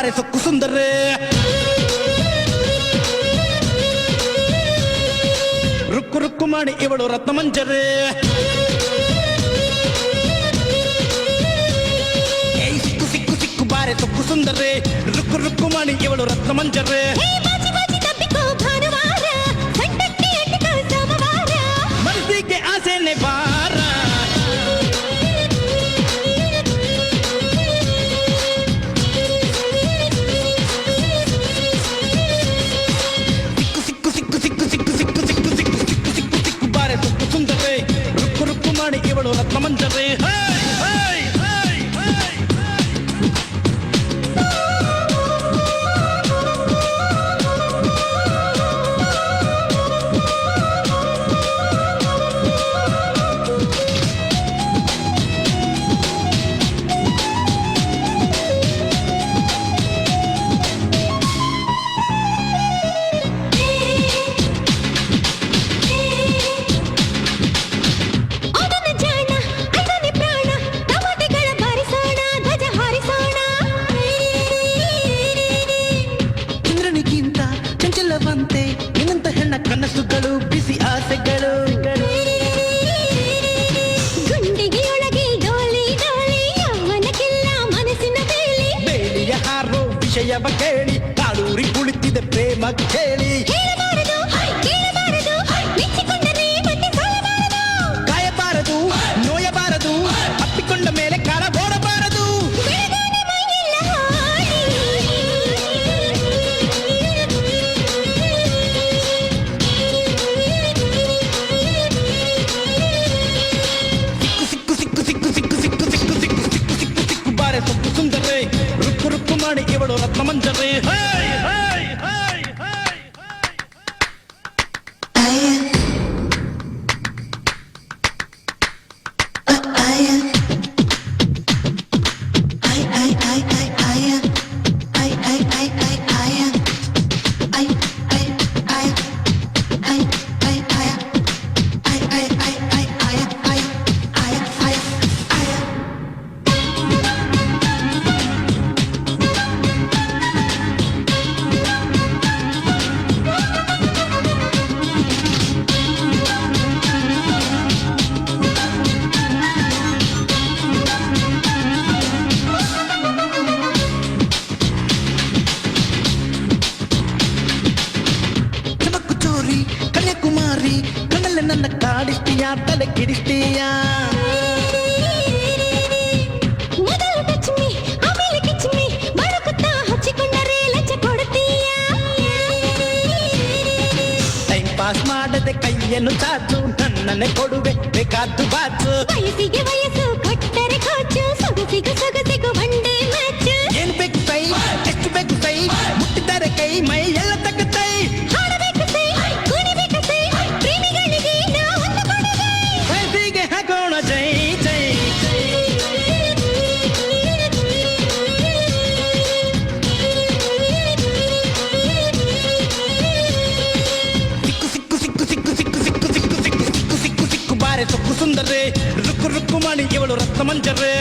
ಬಾರೆ ಸೊಕ್ಕು ಸುಂದರೇ ರುಕ್ಕು ರುಕ್ಕು ಮಾಡಿ ಇವಳು ರತ್ನ ಮಂಜರೇ ಸಿಕ್ಕು ಸಿಕ್ಕು ಸಿಕ್ಕು ಬಾರೆ ಸೊಕ್ಕು ಸುಂದರೇ ರುಕ್ಕು ರುಕ್ಕು ಮಾಡಿ ಇವಳು ರತ್ನ ಮಂಜರೇ ಮನಸ್ಸಿಗೆ ಆಸೆನೆ ಬಾರ ಇವಳು ರತ್ನ ಮಂಜರೇ ಇನ್ನಂತ ಹೆಣ್ಣ ಕನಸುಗಳು ಬಿಸಿ ಆಸೆಗಳು ಗುಂಡಿಗೆಯೊಳಗೆ ಡೋಲಿ ಡೋಲಿ ಅವನಕ್ಕೆಲ್ಲ ಮನಸ್ಸಿನ ಬೇಲಿ ಬೇಲಿಯ ಹಾರೋ ವಿಷಯವ ಕೇಳಿ ಕಾಡೂರಿ ಕುಳಿತಿದೆ ಪ್ರೇಮ ಕೇಳಿ ಕಾಯಬಾರದು ನೋಯಬಾರದು ಅಪ್ಪಿಕೊಂಡ ಮೇಲೆ ಕಾಲ ಓಡಬಾರದು ಸೊಕ್ಕು ಸುಂದರೇ ರುಕ್ಕು ರುಕ್ಕು ಮಾಡಿ ಇವಳು ರತ್ನ ಮಂಜರೇ ಕನ್ಯಾಕುಮಾರಿ ಕಣ್ಣಲ್ಲಿ ನನ್ನ ಕಾಡಿಸ್ತೀಯಾ ತಲೆ ಕಿಡಿಸ್ತೀಯಾ ಟೈಮ್ ಪಾಸ್ ಮಾಡದೆ ಕೈಯನ್ನು ಚಾಚು ನನ್ನನ್ನೇ ಕೊಡುವೆ ಬೇಕಾದ್ದು ಬಾಚು ವಯಸ್ಸಿಗೆ ವಯಸ್ಸು ಕೊಟ್ಟರೆ ಕೋಚು ಸೊಗಸಿಗೂ ಸೊಗಸಿಗೂ ಒಂದೇ ಮ್ಯಾಚ್ ಏನ್ ಬೇಕು ಸೈ ಎಷ್ಟು ಬೇಕು ಸೈ ಮುಟ್ಟಿದ್ದಾರೆ ಕೈ ಮೈ ಎಲ್ಲ ತಕ್ಕತ್ತೈ ಜೈ ಜೈ ಸಿಕ್ಕು ಸಿಕ್ಕು ಸಿಕ್ಕು ಸಿಕ್ಕು ಸಿಕ್ಕು ಸಿಕ್ಕು ಸಿಕ್ಕು ಸಿಕ್ಕು ಸಿಕ್ಕು ಸಿಕ್ಕು ಬಾರೆ ಸೊಕ್ಕು ಸುಂದರೇ ರುಕ್ಕು ರುಕ್ಕು ಮಾಡಿ ಇವಳು ರತ್ನ ಮಂಜರೇ